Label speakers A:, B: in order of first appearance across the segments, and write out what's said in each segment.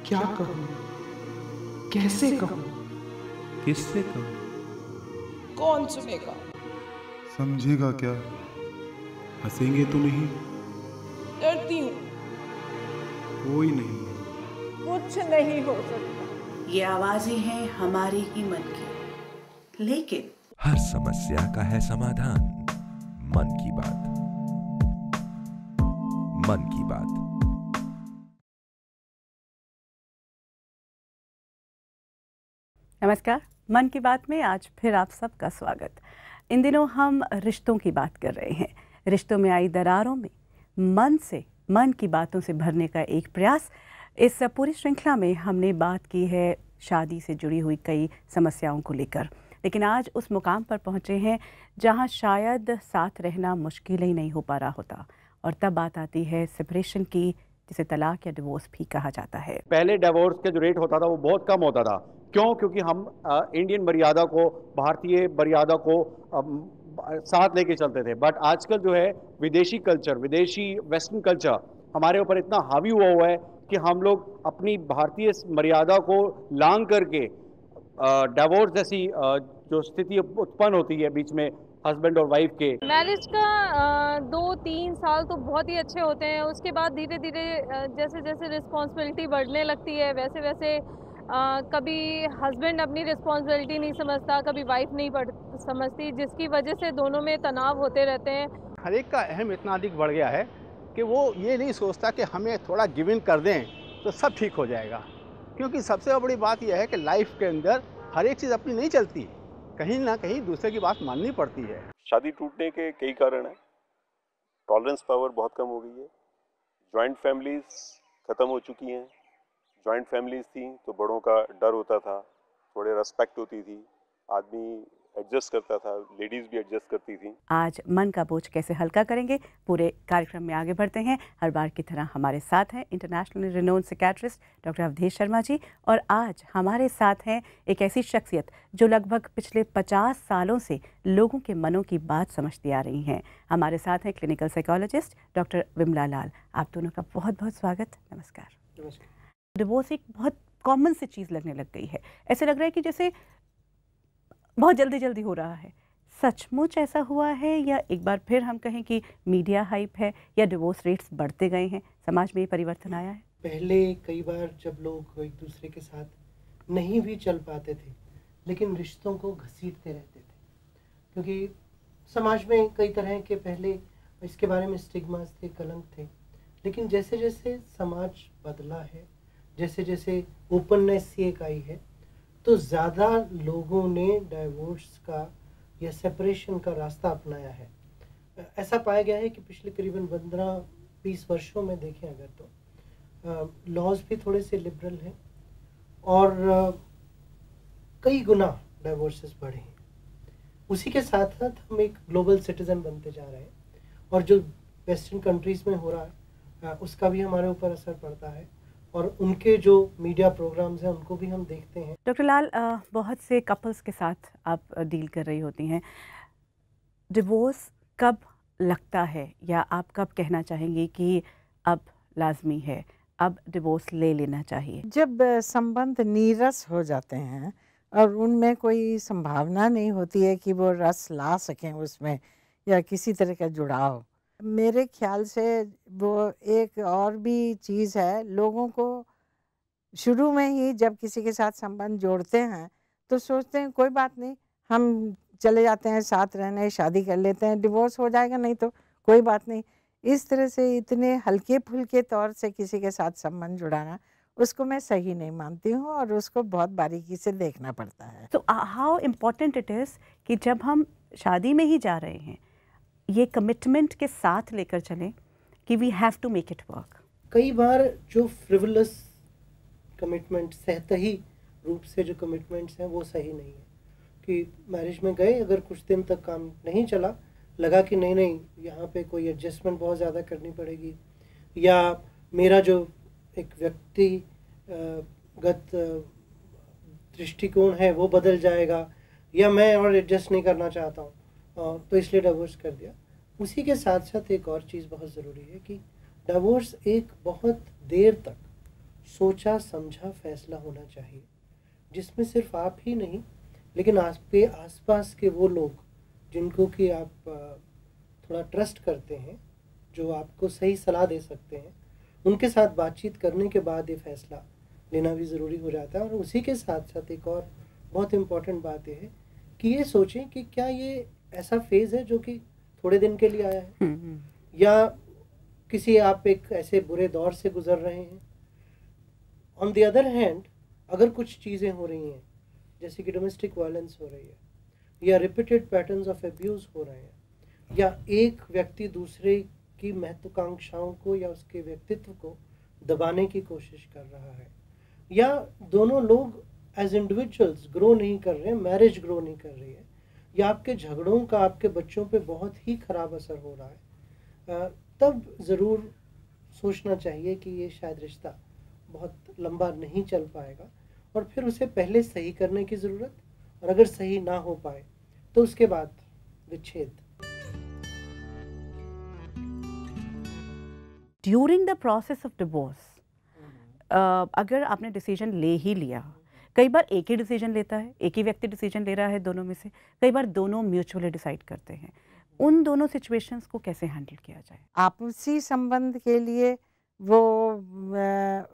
A: क्या कहूँ, कैसे कहूँ,
B: किससे कहूँ?
C: कौन सुनेगा?
B: समझेगा क्या? हंसेंगे तो नहीं?
C: डरती हूँ,
B: कोई नहीं।
C: कुछ नहीं हो सकता।
D: ये आवाजें हैं हमारी ही मन की, लेकिन
E: हर समस्या का है समाधान। मन की बात। मन की बात।
F: नमस्कार। मन की बात में आज फिर आप सबका स्वागत। इन दिनों हम रिश्तों की बात कर रहे हैं। रिश्तों में आई दरारों में मन की बातों से भरने का एक प्रयास। इस पूरी श्रृंखला में हमने बात की है शादी से जुड़ी हुई कई समस्याओं को लेकर, लेकिन आज उस मुकाम पर पहुंचे हैं जहां शायद साथ रहना मुश्किल ही नहीं हो पा रहा होता, और तब बात आती है सेपरेशन की, जिसे तलाक या डिवोर्स भी कहा जाता है।
G: पहले डिवोर्स का जो रेट होता था वो बहुत कम होता था। क्यों? क्योंकि हम इंडियन मर्यादा को, भारतीय मर्यादा को साथ लेके चलते थे। बट आजकल जो है विदेशी कल्चर, विदेशी वेस्टर्न कल्चर हमारे ऊपर इतना हावी हुआ है कि हम लोग अपनी भारतीय मर्यादा को लांघ करके डिवोर्स जैसी जो स्थिति उत्पन्न होती है बीच में हस्बैंड और वाइफ के।
H: मैरिज का 2-3 साल तो बहुत ही अच्छे होते हैं। उसके बाद धीरे धीरे जैसे जैसे रिस्पॉन्सिबिलिटी बढ़ने लगती है, वैसे वैसे कभी हस्बैंड अपनी रिस्पॉन्सिबिलिटी नहीं समझता, कभी वाइफ नहीं समझती, जिसकी वजह से दोनों में तनाव होते रहते हैं।
I: हर एक का अहम इतना अधिक बढ़ गया है कि वो ये नहीं सोचता कि हमें थोड़ा गिव इन कर दें तो सब ठीक हो जाएगा। क्योंकि सबसे बड़ी बात यह है कि लाइफ के अंदर हर एक चीज़ अपनी नहीं चलती, कहीं ना कहीं दूसरे की बात माननी पड़ती है।
J: शादी टूटने के कई कारण हैं। टॉलरेंस पावर बहुत कम हो गई है। जॉइंट फैमिलीज ख़त्म हो चुकी हैं। जॉइंट फैमिलीज थी तो बड़ों का डर होता था, थोड़े रेस्पेक्ट होती थी, आदमी एडजस्ट करता था, लेडीज़ भी एडजस्ट करती थी।
F: आज मन का बोझ कैसे हल्का करेंगे, पूरे कार्यक्रम में आगे बढ़ते हैं। हर बार की तरह हमारे साथ हैं internationally renowned psychiatrist doctor Awadhesh Sharma ji, और आज हमारे साथ हैं एक ऐसी शख्सियत जो लगभग पिछले 50 सालों से लोगों के मनों की बात समझती आ रही हैं। हमारे साथ हैं क्लिनिकल साइकोलॉजिस्ट डॉक्टर विमला लाल। आप दोनों का बहुत बहुत स्वागत। नमस्कार। डिवोर्स एक बहुत कॉमन सी चीज़ लगने लग गई है। ऐसे लग रहा है कि जैसे बहुत जल्दी जल्दी हो रहा है। सचमुच ऐसा हुआ है, या एक बार फिर हम कहें कि मीडिया हाइप है, या डिवोर्स रेट्स बढ़ते गए हैं? समाज में ये परिवर्तन आया है?
A: पहले कई बार जब लोग एक दूसरे के साथ नहीं भी चल पाते थे, लेकिन रिश्तों को घसीटते रहते थे, क्योंकि समाज में कई तरह के पहले इसके बारे में स्टिग्मास थे, कलंक थे। लेकिन जैसे जैसे समाज बदला है, जैसे जैसे ओपननेस एक आई है, तो ज़्यादा लोगों ने डाइवोर्स का या सेपरेशन का रास्ता अपनाया है। ऐसा पाया गया है कि पिछले करीबन 15-20 वर्षों में देखें अगर तो लॉज भी थोड़े से लिबरल हैं, और कई गुना डाइवोर्सेस बढ़े हैं। उसी के साथ साथ हम एक ग्लोबल सिटीज़न बनते जा रहे हैं, और जो वेस्टर्न कंट्रीज़ में हो रहा है उसका भी हमारे ऊपर असर पड़ता है, और उनके जो मीडिया प्रोग्राम्स हैं उनको भी हम देखते हैं।
F: डॉक्टर लाल, बहुत से कपल्स के साथ आप डील कर रही होती हैं। डिवोर्स कब लगता है, या आप कब कहना चाहेंगी कि अब लाजमी है, अब डिवोर्स ले लेना चाहिए?
K: जब संबंध नीरस हो जाते हैं और उनमें कोई संभावना नहीं होती है कि वो रस ला सकें उसमें, या किसी तरह का जुड़ाव। मेरे ख्याल से वो एक और भी चीज़ है, लोगों को शुरू में ही जब किसी के साथ संबंध जोड़ते हैं तो सोचते हैं कोई बात नहीं, हम चले जाते हैं साथ रहने, शादी कर लेते हैं, डिवोर्स हो जाएगा नहीं तो कोई बात नहीं। इस तरह से इतने हल्के फुल्के तौर से किसी के साथ संबंध जुड़ाना, उसको मैं सही नहीं मानती हूँ, और उसको बहुत बारीकी से देखना पड़ता है।
F: तो हाउ इम्पोर्टेंट इट इज़ कि जब हम शादी में ही जा रहे हैं, ये कमिटमेंट के साथ लेकर चलें कि we have to make it work.
A: कई बार जो फ्रिवलस कमिटमेंट, सहतही रूप से जो कमिटमेंट्स हैं वो सही नहीं है, कि मैरिज में गए, अगर कुछ दिन तक काम नहीं चला, लगा कि नहीं यहाँ पे कोई एडजस्टमेंट बहुत ज़्यादा करनी पड़ेगी, या मेरा जो एक व्यक्तिगत दृष्टिकोण है वो बदल जाएगा, या मैं और एडजस्ट नहीं करना चाहता हूँ, तो इसलिए डिवोर्स कर दिया। उसी के साथ साथ एक और चीज़ बहुत ज़रूरी है कि डिवोर्स एक बहुत देर तक सोचा समझा फैसला होना चाहिए, जिसमें सिर्फ आप ही नहीं लेकिन आसपास के वो लोग जिनको कि आप थोड़ा ट्रस्ट करते हैं, जो आपको सही सलाह दे सकते हैं, उनके साथ बातचीत करने के बाद ये फैसला लेना भी ज़रूरी हो जाता है। और उसी के साथ साथ एक और बहुत इम्पॉर्टेंट बात ये है कि ये सोचें कि क्या ये ऐसा फेज़ है जो कि थोड़े दिन के लिए आया है, या किसी आप एक ऐसे बुरे दौर से गुजर रहे हैं। ऑन द अदर हैंड, अगर कुछ चीज़ें हो रही हैं जैसे कि डोमेस्टिक वायलेंस हो रही है, या रिपीटेड पैटर्न्स ऑफ एब्यूज़ हो रहे हैं, या एक व्यक्ति दूसरे की महत्वाकांक्षाओं को या उसके व्यक्तित्व को दबाने की कोशिश कर रहा है, या दोनों लोग एज इंडिविजुअल्स ग्रो नहीं कर रहे हैं, मैरिज ग्रो नहीं कर रही है, या आपके झगड़ों का आपके बच्चों पे बहुत ही ख़राब असर हो रहा है, तब ज़रूर सोचना चाहिए कि ये शायद रिश्ता बहुत लंबा नहीं चल पाएगा, और फिर उसे पहले सही करने की ज़रूरत, और अगर सही ना हो पाए तो उसके बाद विच्छेद।
F: During the process of divorce, अगर आपने डिसीजन ले ही लिया, कई बार एक ही डिसीजन लेता है, एक ही व्यक्ति डिसीजन ले रहा है दोनों में से, कई बार दोनों म्यूचुअली डिसाइड करते हैं, उन दोनों सिचुएशंस को कैसे हैंडल किया जाए?
K: आपसी संबंध के लिए वो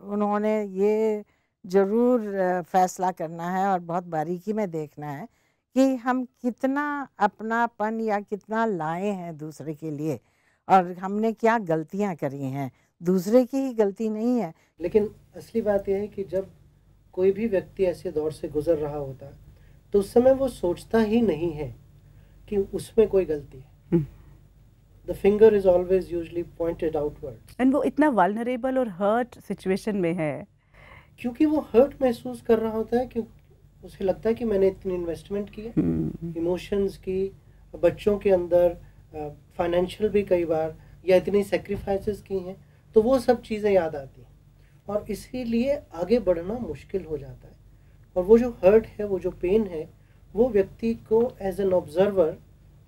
K: उन्होंने ये ज़रूर फैसला करना है और बहुत बारीकी में देखना है कि हम कितना अपनापन या कितना लाए हैं दूसरे के लिए, और हमने क्या गलतियां करी हैं, दूसरे की ही गलती नहीं है।
A: लेकिन असली बात यह है कि जब कोई भी व्यक्ति ऐसे दौर से गुजर रहा होता है तो उस समय वो सोचता ही नहीं है कि उसमें कोई गलती है। The finger is always usually pointed outwards.
F: And वो इतना वल्नरेबल और हर्ट सिचुएशन में है,
A: क्योंकि वो हर्ट महसूस कर रहा होता है, क्योंकि उसे लगता है कि मैंने इतनी इन्वेस्टमेंट की है, इमोशंस की, बच्चों के अंदर, फाइनेंशियल भी कई बार, या इतनी सेक्रीफाइसेस की हैं, तो वो सब चीज़ें याद आती हैं और इसीलिए आगे बढ़ना मुश्किल हो जाता है। और वो जो हर्ट है, वो जो पेन है, वो व्यक्ति को एज एन ऑब्जर्वर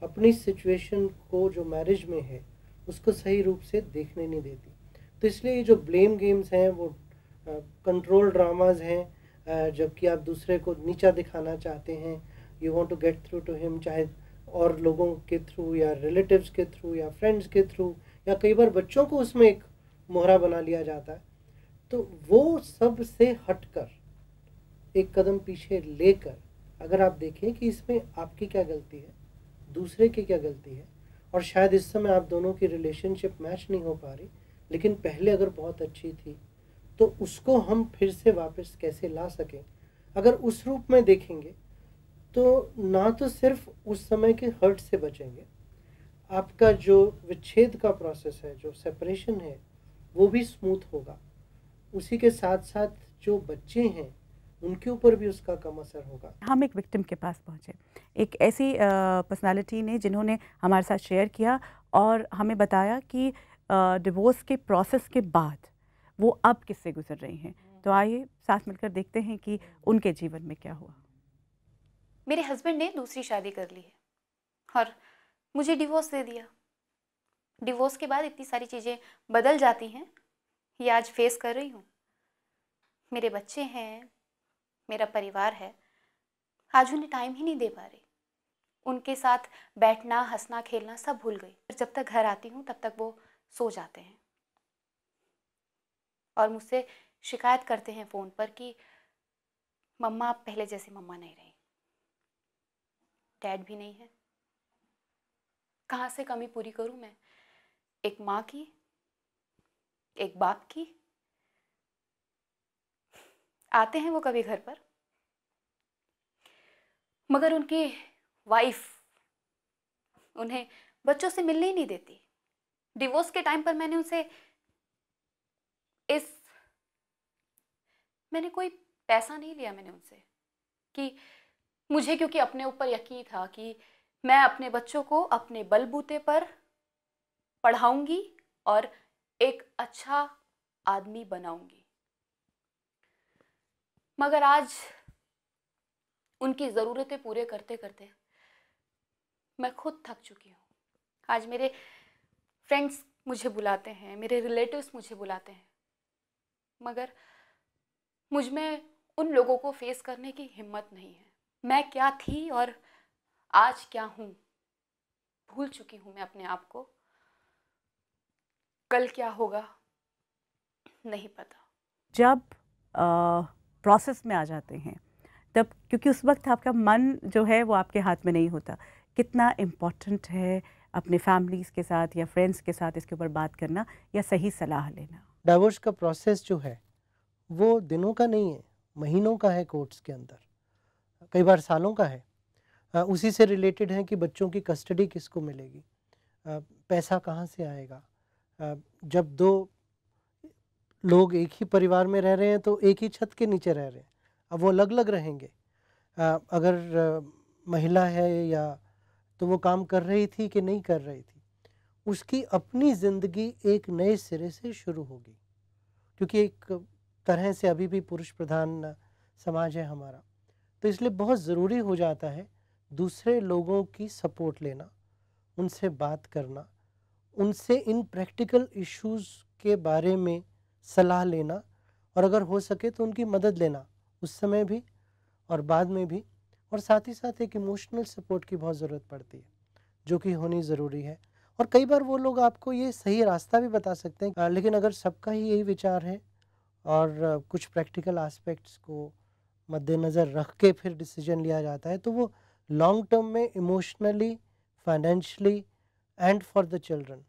A: अपनी सिचुएशन को जो मैरिज में है उसको सही रूप से देखने नहीं देती। तो इसलिए ये जो ब्लेम गेम्स हैं, वो कंट्रोल ड्रामाज हैं, जबकि आप दूसरे को नीचा दिखाना चाहते हैं, you want to get through to him, चाहे और लोगों के थ्रू या रिलेटिव्स के थ्रू या फ्रेंड्स के थ्रू, या कई बार बच्चों को उसमें एक मोहरा बना लिया जाता है। तो वो सब से हटकर एक कदम पीछे लेकर अगर आप देखें कि इसमें आपकी क्या गलती है, दूसरे की क्या गलती है, और शायद इस समय आप दोनों की रिलेशनशिप मैच नहीं हो पा रही, लेकिन पहले अगर बहुत अच्छी थी, तो उसको हम फिर से वापस कैसे ला सकें, अगर उस रूप में देखेंगे तो ना तो सिर्फ उस समय के हर्ट से बचेंगे, आपका जो विच्छेद का प्रोसेस है, जो सेपरेशन है, वो भी स्मूथ होगा। उसी के साथ साथ जो बच्चे हैं उनके ऊपर भी उसका कम असर होगा।
F: हम एक विक्टिम के पास पहुँचे, एक ऐसी पर्सनालिटी ने जिन्होंने हमारे साथ शेयर किया और हमें बताया कि डिवोर्स के प्रोसेस के बाद वो अब किससे गुजर रही हैं। तो आइए साथ मिलकर देखते हैं कि उनके जीवन में क्या हुआ।
L: मेरे हस्बैंड ने दूसरी शादी कर ली है और मुझे डिवोर्स दे दिया। डिवोर्स के बाद इतनी सारी चीज़ें बदल जाती हैं, ये आज फेस कर रही हूँ। मेरे बच्चे हैं, मेरा परिवार है, आज उन्हें टाइम ही नहीं दे पा रही। उनके साथ बैठना, हंसना, खेलना सब भूल गई। जब तक घर आती हूँ तब तक वो सो जाते हैं और मुझसे शिकायत करते हैं फ़ोन पर कि मम्मा आप पहले जैसी मम्मा नहीं रही, डैड भी नहीं है। कहाँ से कमी पूरी करूँ मैं, एक माँ की, एक बाप की। आते हैं वो कभी घर पर, मगर उनकी वाइफ उन्हें बच्चों से मिलने ही नहीं देती। डिवोर्स के टाइम पर मैंने उनसे मैंने कोई पैसा नहीं लिया मैंने उनसे, कि मुझे क्योंकि अपने ऊपर यकीन था कि मैं अपने बच्चों को अपने बलबूते पर पढ़ाऊंगी और एक अच्छा आदमी बनाऊंगी। मगर आज उनकी ज़रूरतें पूरे करते करते मैं खुद थक चुकी हूँ। आज मेरे फ्रेंड्स मुझे बुलाते हैं, मेरे रिलेटिव्स मुझे बुलाते हैं, मगर मुझ में उन लोगों को फेस करने की हिम्मत नहीं है। मैं क्या थी और आज क्या हूँ, भूल चुकी हूँ मैं अपने आप को। कल क्या होगा नहीं पता।
F: जब प्रोसेस में आ जाते हैं तब, क्योंकि उस वक्त आपका मन जो है वो आपके हाथ में नहीं होता, कितना इम्पोर्टेंट है अपने फैमिलीज़ के साथ या फ्रेंड्स के साथ इसके ऊपर बात करना या सही सलाह लेना।
A: डाइवोर्स का प्रोसेस जो है वो दिनों का नहीं है, महीनों का है कोर्ट्स के अंदर, कई बार सालों का है। उसी से रिलेटेड है कि बच्चों की कस्टडी किसको मिलेगी, पैसा कहाँ से आएगा। जब दो लोग एक ही परिवार में रह रहे हैं तो एक ही छत के नीचे रह रहे हैं, अब वो अलग अलग रहेंगे। अगर महिला है या तो वो काम कर रही थी कि नहीं कर रही थी, उसकी अपनी ज़िंदगी एक नए सिरे से शुरू होगी, क्योंकि एक तरह से अभी भी पुरुष प्रधान समाज है हमारा। तो इसलिए बहुत ज़रूरी हो जाता है दूसरे लोगों की सपोर्ट लेना, उनसे बात करना, उनसे इन प्रैक्टिकल इश्यूज़ के बारे में सलाह लेना, और अगर हो सके तो उनकी मदद लेना उस समय भी और बाद में भी। और साथ ही साथ एक इमोशनल सपोर्ट की बहुत ज़रूरत पड़ती है, जो कि होनी ज़रूरी है। और कई बार वो लोग आपको ये सही रास्ता भी बता सकते हैं, लेकिन अगर सबका ही यही विचार है और कुछ प्रैक्टिकल एस्पेक्ट्स को मद्देनज़र रख के फिर डिसीजन लिया जाता है, तो वो लॉन्ग टर्म में emotionally, financially and for the children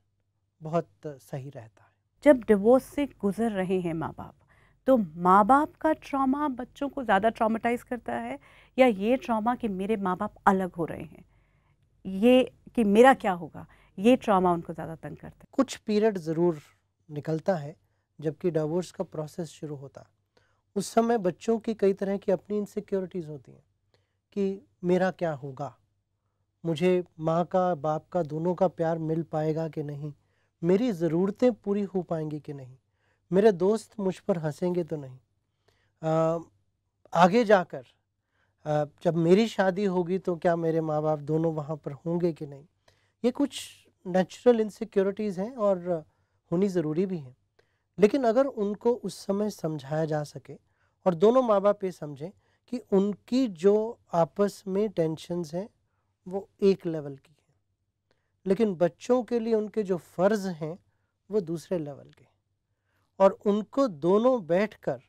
A: बहुत सही रहता है।
F: जब डिवोर्स से गुजर रहे हैं माँ बाप, तो माँ बाप का ट्रॉमा बच्चों को ज़्यादा ट्रॉमेटाइज करता है, या ये ट्रॉमा कि मेरे माँ बाप अलग हो रहे हैं, ये कि मेरा क्या होगा, ये ट्रॉमा उनको ज़्यादा तंग करता है?
A: कुछ पीरियड ज़रूर निकलता है जबकि डिवोर्स का प्रोसेस शुरू होता है। उस समय बच्चों की कई तरह की अपनी इनसिक्योरिटीज़ होती हैं कि मेरा क्या होगा, मुझे माँ का बाप का दोनों का प्यार मिल पाएगा कि नहीं, मेरी ज़रूरतें पूरी हो पाएंगी कि नहीं, मेरे दोस्त मुझ पर हंसेंगे तो नहीं, आगे जाकर जब मेरी शादी होगी तो क्या मेरे माँ बाप दोनों वहाँ पर होंगे कि नहीं। ये कुछ नेचुरल इनसिक्योरिटीज़ हैं और होनी ज़रूरी भी हैं, लेकिन अगर उनको उस समय समझाया जा सके और दोनों माँ बाप ये समझें कि उनकी जो आपस में टेंशन्स हैं वो एक लेवल की है, लेकिन बच्चों के लिए उनके जो फ़र्ज़ हैं वो दूसरे लेवल के, और उनको दोनों बैठकर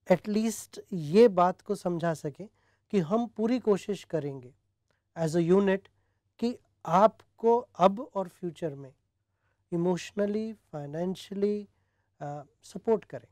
A: एटलीस्ट ये बात को समझा सकें कि हम पूरी कोशिश करेंगे एज अ यूनिट कि आपको अब और फ्यूचर में इमोशनली, फाइनेंशियली सपोर्ट करें।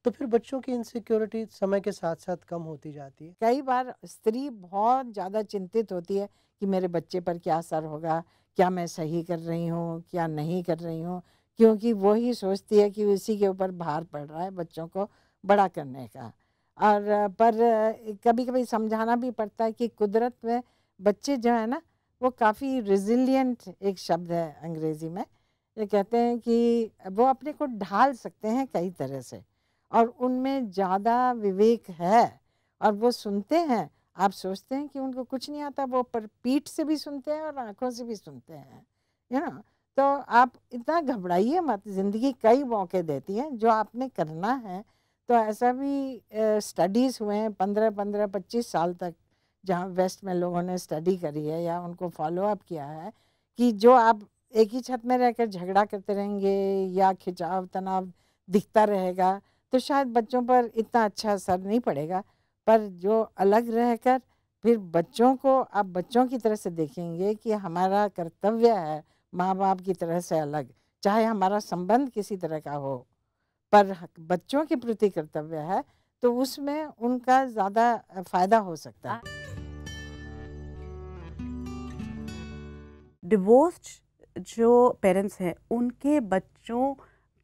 A: तो फिर बच्चों की इनसिक्योरिटी समय के साथ साथ कम होती जाती है।
K: कई बार स्त्री बहुत ज़्यादा चिंतित होती है कि मेरे बच्चे पर क्या असर होगा, क्या मैं सही कर रही हूँ, क्या नहीं कर रही हूँ, क्योंकि वो ही सोचती है कि उसी के ऊपर भार पड़ रहा है बच्चों को बड़ा करने का। और पर कभी कभी समझाना भी पड़ता है कि कुदरत में बच्चे जो है ना वो काफ़ी रिजिलियंट, एक शब्द है अंग्रेज़ी में, ये कहते हैं कि वो अपने को ढाल सकते हैं कई तरह से, और उनमें ज़्यादा विवेक है और वो सुनते हैं। आप सोचते हैं कि उनको कुछ नहीं आता, वो पर पीठ से भी सुनते हैं और आँखों से भी सुनते हैं, है ना। तो आप इतना घबराइए मत, ज़िंदगी कई मौके देती है, जो आपने करना है। तो ऐसा भी स्टडीज़ हुए हैं 15-15, 25 साल तक, जहाँ वेस्ट में लोगों ने स्टडी करी है या उनको फॉलो अप किया है, कि जो आप एक ही छत में रहकर झगड़ा करते रहेंगे या खिंचाव तनाव दिखता रहेगा तो शायद बच्चों पर इतना अच्छा असर नहीं पड़ेगा। पर जो अलग रहकर फिर बच्चों को आप बच्चों की तरह से देखेंगे कि हमारा कर्तव्य है माँ बाप की तरह से अलग, चाहे हमारा संबंध किसी तरह का हो, पर बच्चों के प्रति कर्तव्य है, तो उसमें उनका ज़्यादा फ़ायदा हो सकता है।
F: डिवोर्स्ड जो पेरेंट्स हैं उनके बच्चों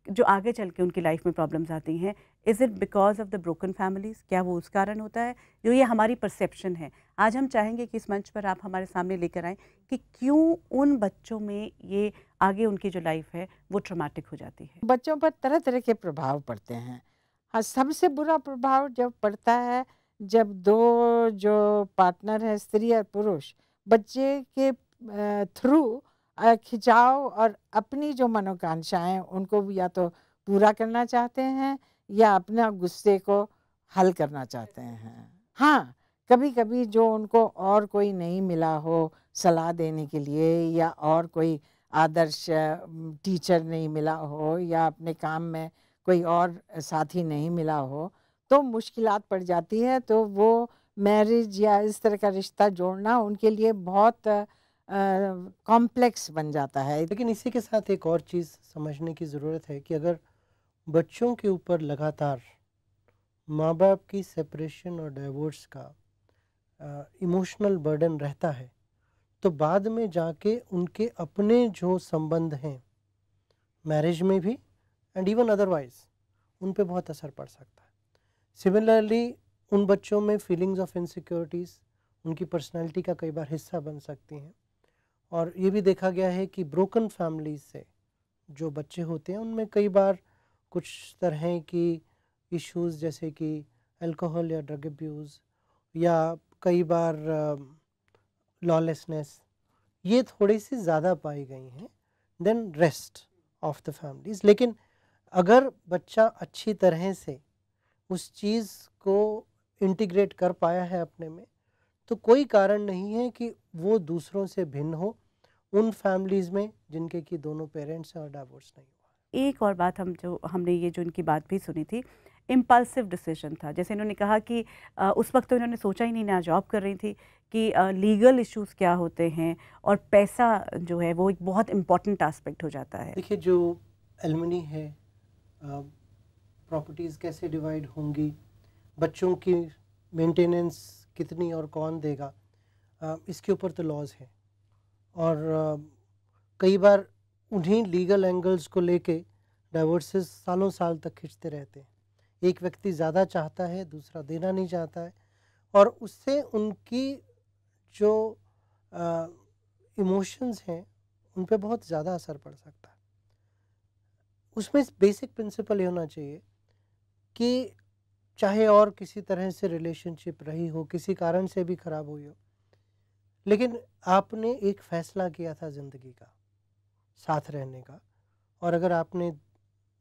F: जो आगे चल के उनकी लाइफ में प्रॉब्लम्स आती हैं, is it because of the broken families? क्या वो उस कारण होता है? जो ये हमारी परसेप्शन है, आज हम चाहेंगे कि इस मंच पर आप हमारे सामने लेकर आएँ कि क्यों उन बच्चों में ये आगे उनकी जो लाइफ है वो ट्रॉमेटिक हो जाती है।
K: बच्चों पर तरह तरह के प्रभाव पड़ते हैं। हाँ, सबसे बुरा प्रभाव जब पड़ता है जब दो जो पार्टनर है, स्त्री और पुरुष, बच्चे के थ्रू खिंचाव और अपनी जो मनोकांक्षाएं उनको या तो पूरा करना चाहते हैं या अपना गुस्से को हल करना चाहते हैं। हाँ, कभी कभी जो उनको और कोई नहीं मिला हो सलाह देने के लिए, या और कोई आदर्श टीचर नहीं मिला हो, या अपने काम में कोई और साथी नहीं मिला हो, तो मुश्किलात पड़ जाती है। तो वो मैरिज या इस तरह का रिश्ता जोड़ना उनके लिए बहुत कॉम्प्लेक्स बन जाता है।
A: लेकिन इसी के साथ एक और चीज़ समझने की ज़रूरत है कि अगर बच्चों के ऊपर लगातार माँ बाप की सेपरेशन और डाइवोर्स का इमोशनल बर्डन रहता है, तो बाद में जाके उनके अपने जो संबंध हैं मैरिज में भी एंड इवन अदरवाइज उन पे बहुत असर पड़ सकता है। सिमिलरली उन बच्चों में फीलिंग्स ऑफ इनसिक्योरिटीज़ उनकी पर्सनैलिटी का कई बार हिस्सा बन सकती हैं। और ये भी देखा गया है कि ब्रोकन फैमिलीज से जो बच्चे होते हैं उनमें कई बार कुछ तरह की इश्यूज़ जैसे कि अल्कोहल या ड्रग अब्यूज़ या कई बार लॉलेसनेस, ये थोड़ी सी ज़्यादा पाई गई हैं then rest of the families. लेकिन अगर बच्चा अच्छी तरह से उस चीज़ को इंटीग्रेट कर पाया है अपने में, तो कोई कारण नहीं है कि वो दूसरों से भिन्न हो उन फैमिलीज़ में जिनके कि दोनों पेरेंट्स हैं और डाइवोर्स नहीं हुआ।
F: एक और बात हमने ये जो इनकी बात भी सुनी थी, इम्पल्सिव डिसीजन था। जैसे इन्होंने कहा कि उस वक्त तो इन्होंने सोचा ही नहीं, ना जॉब कर रही थी, कि लीगल इश्यूज़ क्या होते हैं और पैसा जो है वो एक बहुत इम्पॉर्टेंट एस्पेक्ट हो जाता है।
A: देखिए, जो एलिमनी है, प्रॉपर्टीज़ कैसे डिवाइड होंगी, बच्चों की मेंटेनेंस कितनी और कौन देगा, इसके ऊपर तो लॉज हैं। और कई बार उन्हीं लीगल एंगल्स को लेके डाइवोर्सेस सालों साल तक खिंचते रहते हैं। एक व्यक्ति ज़्यादा चाहता है, दूसरा देना नहीं चाहता है, और उससे उनकी जो इमोशंस हैं उन पे बहुत ज़्यादा असर पड़ सकता है। उसमें बेसिक प्रिंसिपल ये होना चाहिए कि चाहे और किसी तरह से रिलेशनशिप रही हो, किसी कारण से भी ख़राब हुई हो, लेकिन आपने एक फ़ैसला किया था ज़िंदगी का, साथ रहने का, और अगर आपने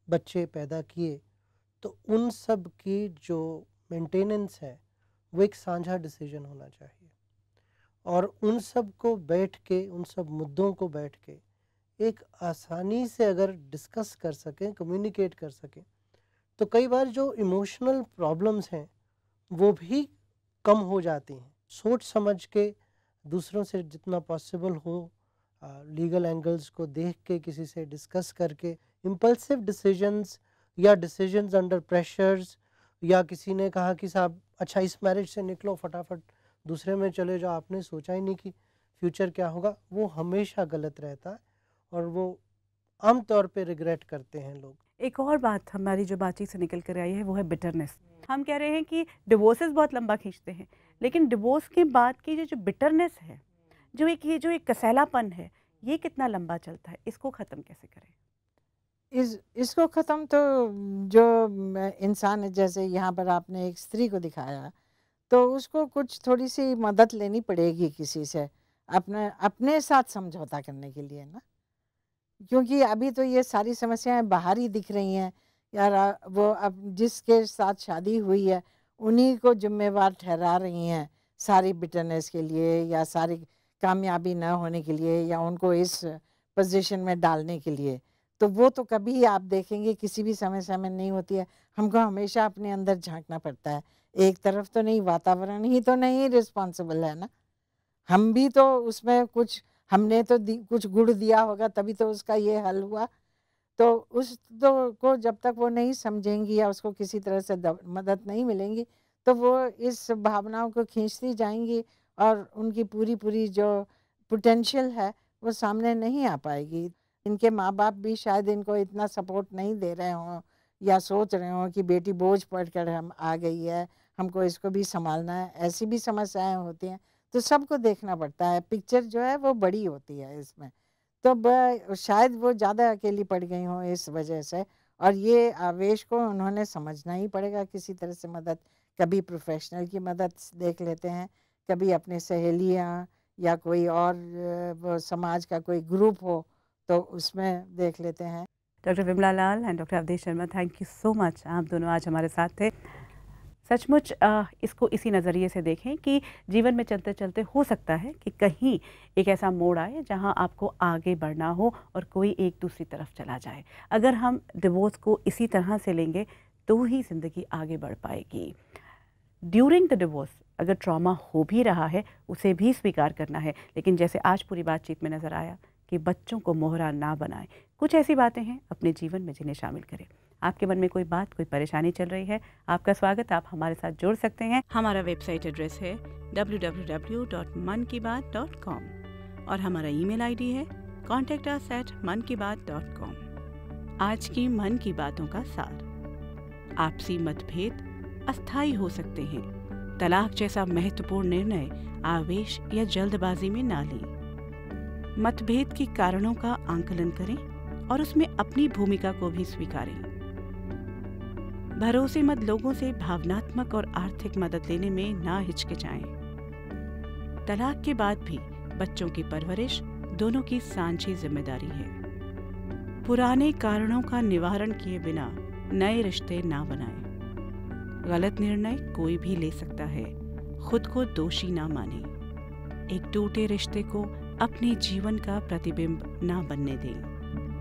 A: बच्चे पैदा किए तो उन सब की जो मेंटेनेंस है वो एक साझा डिसीजन होना चाहिए। और उन सब को बैठ के, उन सब मुद्दों को बैठ के एक आसानी से अगर डिस्कस कर सकें, कम्युनिकेट कर सकें, तो कई बार जो इमोशनल प्रॉब्लम्स हैं वो भी कम हो जाती हैं। सोच समझ के दूसरों से जितना पॉसिबल हो लीगल एंगल्स को देख के, किसी से डिस्कस करके, इम्पल्सिव डिसीजंस या डिसीजंस अंडर प्रेशर्स, या किसी ने कहा कि साहब अच्छा इस मैरिज से निकलो, फटाफट दूसरे में चले जाओ, आपने सोचा ही नहीं कि फ्यूचर क्या होगा, वो हमेशा गलत रहता है और वो आम तौर पे रिग्रेट करते हैं लोग।
F: एक और बात हमारी जो बातचीत से निकल कर आई है वो है बिटरनेस। हम कह रहे हैं कि डिवोर्सेस बहुत लंबा खींचते हैं, लेकिन डिवोर्स के बाद की जो बिटरनेस है, जो एक कसैलापन है, ये कितना लंबा चलता है, इसको ख़त्म कैसे करें?
K: इसको ख़त्म तो जो इंसान है, जैसे यहाँ पर आपने एक स्त्री को दिखाया, तो उसको कुछ थोड़ी सी मदद लेनी पड़ेगी किसी से, अपने साथ समझौता करने के लिए ना, क्योंकि अभी तो ये सारी समस्याएं बाहर ही दिख रही हैं यार। वो अब जिसके साथ शादी हुई है उन्हीं को जिम्मेवार ठहरा रही हैं सारी बिटरनेस के लिए, या सारी कामयाबी न होने के लिए, या उनको इस पोजीशन में डालने के लिए। तो वो तो कभी आप देखेंगे किसी भी समस्या में नहीं होती है। हमको हमेशा अपने अंदर झांकना पड़ता है। एक तरफ तो नहीं, वातावरण ही तो नहीं रिस्पॉन्सिबल है ना, हम भी तो उसमें कुछ, हमने तो कुछ गुड़ दिया होगा तभी तो उसका ये हल हुआ। तो उस तो को जब तक वो नहीं समझेंगी या उसको किसी तरह से मदद नहीं मिलेंगी, तो वो इस भावनाओं को खींचती जाएंगी और उनकी पूरी जो पोटेंशियल है वो सामने नहीं आ पाएगी। इनके माँ बाप भी शायद इनको इतना सपोर्ट नहीं दे रहे हों, या सोच रहे हों कि बेटी बोझ पड़कर हम आ गई है, हमको इसको भी संभालना है। ऐसी भी समस्याएं होती हैं, तो सबको देखना पड़ता है। पिक्चर जो है वो बड़ी होती है इसमें, तो शायद वो ज़्यादा अकेली पड़ गई हों इस वजह से, और ये आवेश को उन्होंने समझना ही पड़ेगा किसी तरह से मदद। कभी प्रोफेशनल की मदद देख लेते हैं, कभी अपनी सहेलियाँ या कोई और समाज का कोई ग्रुप हो तो उसमें देख लेते हैं।
F: Doctor Vimla Lal and doctor Awadhesh Sharma, thank you so much, आप दोनों आज हमारे साथ थे। सचमुच इसको इसी नज़रिए से देखें कि जीवन में चलते चलते हो सकता है कि कहीं एक ऐसा मोड़ आए जहां आपको आगे बढ़ना हो और कोई एक दूसरी तरफ चला जाए। अगर हम डिवोर्स को इसी तरह से लेंगे तो ही ज़िंदगी आगे बढ़ पाएगी। ड्यूरिंग द डिवोर्स अगर ट्रॉमा हो भी रहा है उसे भी स्वीकार करना है, लेकिन जैसे आज पूरी बातचीत में नज़र आया कि बच्चों को मोहरा ना बनाएं। कुछ ऐसी बातें हैं अपने जीवन में जिन्हें शामिल करें। आपके मन में कोई बात, कोई परेशानी चल रही है, आपका स्वागत, आप हमारे साथ जुड़ सकते हैं। हमारा वेबसाइट एड्रेस है www.mankibaat.com और हमारा ईमेल आईडी है contactus@mankibaat.com। आज की मन की बातों का सार: आपसी मतभेद अस्थायी हो सकते हैं। तलाक जैसा महत्वपूर्ण निर्णय आवेश या जल्दबाजी में ना लें। मतभेद के कारणों का आंकलन करें और उसमें अपनी भूमिका को भी स्वीकारें। भरोसेमंद लोगों से भावनात्मक और आर्थिक मदद लेने में ना हिचकिचाएं। तलाक के बाद भी बच्चों की परवरिश दोनों की साझी जिम्मेदारी है। पुराने कारणों का निवारण किए बिना नए रिश्ते ना बनाएं। गलत निर्णय कोई भी ले सकता है, खुद को दोषी ना माने। एक टूटे रिश्ते को अपने जीवन का प्रतिबिंब ना बनने दें।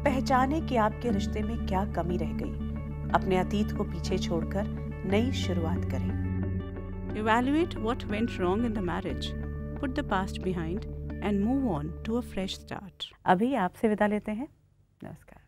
F: पहचाने कि आपके रिश्ते में क्या कमी रह गई। अपने अतीत को पीछे छोड़कर नई शुरुआत करें। Evaluate what went wrong in the marriage. Put the past behind and move on to a fresh start. अभी आपसे विदा लेते हैं। नमस्कार।